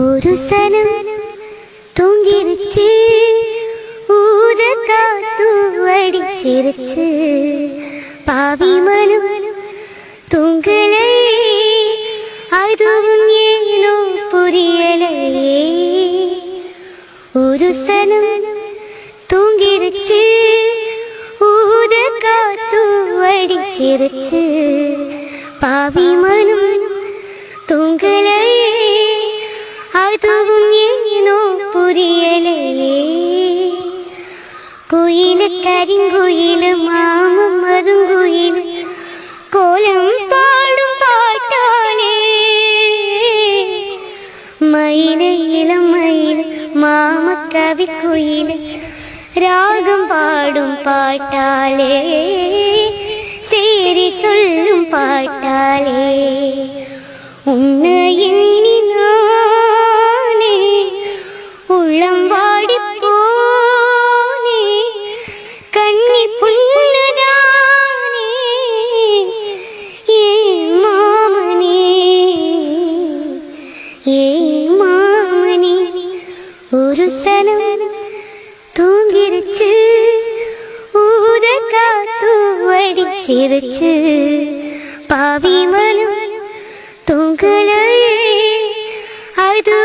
ஒரு சனம் தூங்கிருச்சு, ஊத காத்து அடிச்சிருச்சு. பாவி மனம் தூங்கலை, அதுவும் ஏனோ புரியலையே. ஒரு சனம் தூங்கிருச்சு, ஊத காத்து அடிச்சிருச்சு. பாவி மனம் தூங்கலை, அதுவும் ஏனோ புரியலையே. கோயிலு கரிங்கோயிலு மாமம் மருங்கோயிலு கோலம் பாடும் பாட்டாலே. மயிலு இளம் மயிலு மாம கவி கோயிலு ராகம் பாடும் பாட்டாலே. சேரி சொல்லும் பாட்டாலே. உன்னை எண்ணி நானே உள்ளம் வாடி போனே. கண்ணி புண்ணதானே ஏ மாமனே, ஏ மாமனே. ஒரு சனம் தூங்கிருச்சு, ஊத காத்து அடிச்சிருச்சு. பாவி மனம் தூங்கலை, அது